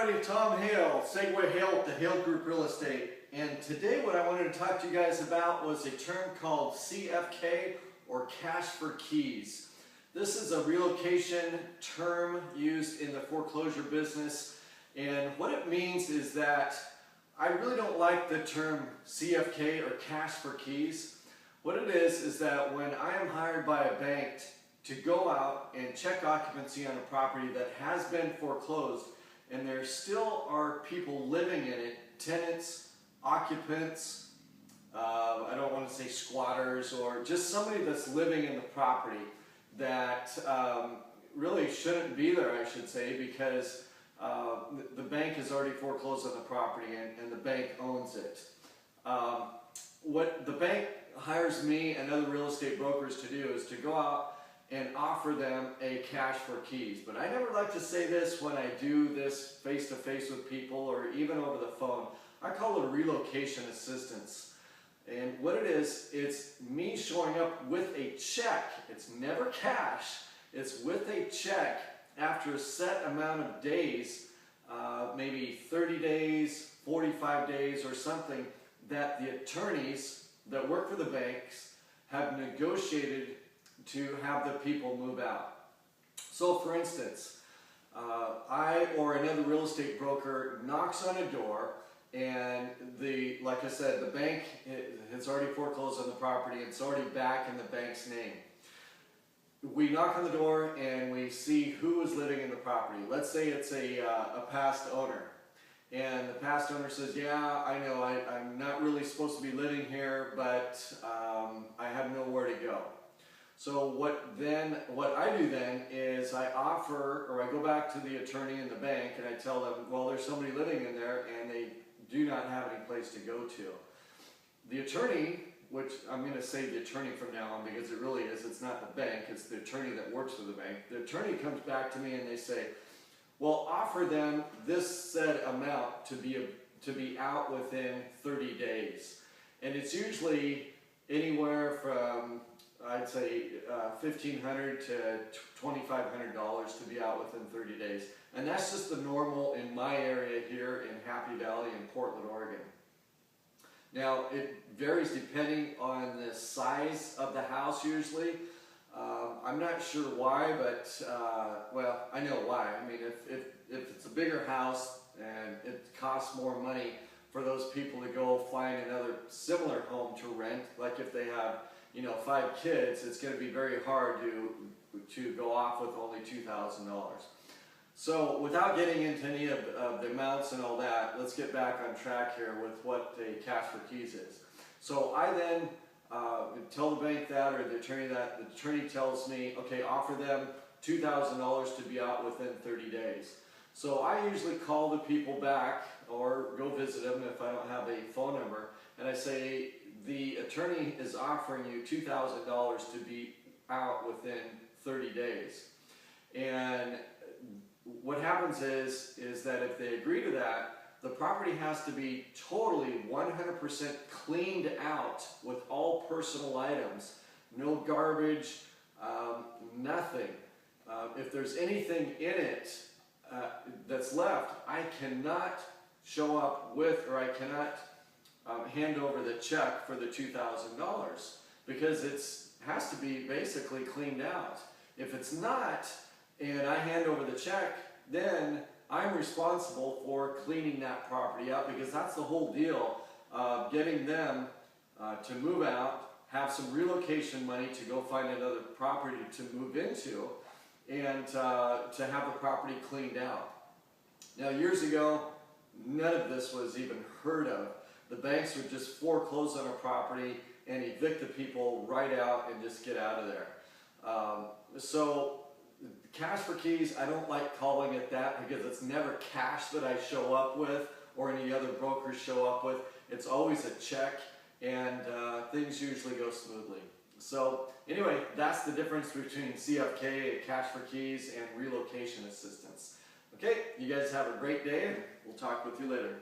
everybody, Tom Hale, Segway Hale with the Hale Group Real Estate. And today what I wanted to talk to you guys about was a term called CFK, or cash for keys. This is a relocation term used in the foreclosure business. And what it means is that I really don't like the term CFK, or cash for keys. What it is that when I am hired by a bank to go out and check occupancy on a property that has been foreclosed and there still are people living in it, tenants, occupants, I don't want to say squatters, or just somebody that's living in the property that really shouldn't be there, I should say, because the bank has already foreclosed on the property and the bank owns it. What the bank hires me and other real estate brokers to do is to go out and offer them a cash for keys. But I never like to say this when I do this face-to-face with people or even over the phone. I call it a relocation assistance. And what it is, it's me showing up with a check. It's never cash. It's with a check after a set amount of days, maybe 30 days, 45 days or something, that the attorneys that work for the banks have negotiated to have the people move out. So for instance, I or another real estate broker knocks on a door, and like I said, the bank has already foreclosed on the property. It's already back in the bank's name. We knock on the door and we see who is living in the property. Let's say it's a past owner. And the past owner says, yeah, I know, I'm not really supposed to be living here, but I have nowhere to go. So what I do then is I offer, or I go back to the attorney in the bank and I tell them, well, there's somebody living in there and they do not have any place to go to. The attorney, which I'm going to say the attorney from now on because it really is, it's not the bank, it's the attorney that works for the bank. The attorney comes back to me and they say, well, offer them this said amount to be out within 30 days. And it's usually anywhere from, I'd say, $1,500 to $2,500 to be out within 30 days. And that's just the normal in my area here in Happy Valley in Portland, Oregon. Now, it varies depending on the size of the house usually. I'm not sure why, but, well, I know why. I mean, if it's a bigger house and it costs more money for those people to go find another similar home to rent, like if they have, 5 kids, it's going to be very hard to go off with only $2,000. So without getting into any of the amounts and all that, let's get back on track here with what a cash for keys is. So I then tell the bank that, or the attorney that. The attorney tells me, okay, offer them $2,000 to be out within 30 days. So I usually call the people back or go visit them if I don't have a phone number, and I say, the attorney is offering you $2,000 to be out within 30 days. And what happens is that if they agree to that, the property has to be totally 100% cleaned out with all personal items, no garbage, nothing. If there's anything in it that's left, I cannot show up with, or I cannot hand over the check for the $2,000 because it has to be basically cleaned out. If it's not, and I hand over the check, then I'm responsible for cleaning that property up, because that's the whole deal, getting them to move out, have some relocation money to go find another property to move into, and to have the property cleaned out. Now, years ago, none of this was even heard of. The banks would just foreclose on a property and evict the people right out and just get out of there. So cash for keys, I don't like calling it that because it's never cash that I show up with or any other brokers show up with. It's always a check, and things usually go smoothly. So anyway, that's the difference between CFK, cash for keys, and relocation assistance. Okay, you guys have a great day, and we'll talk with you later.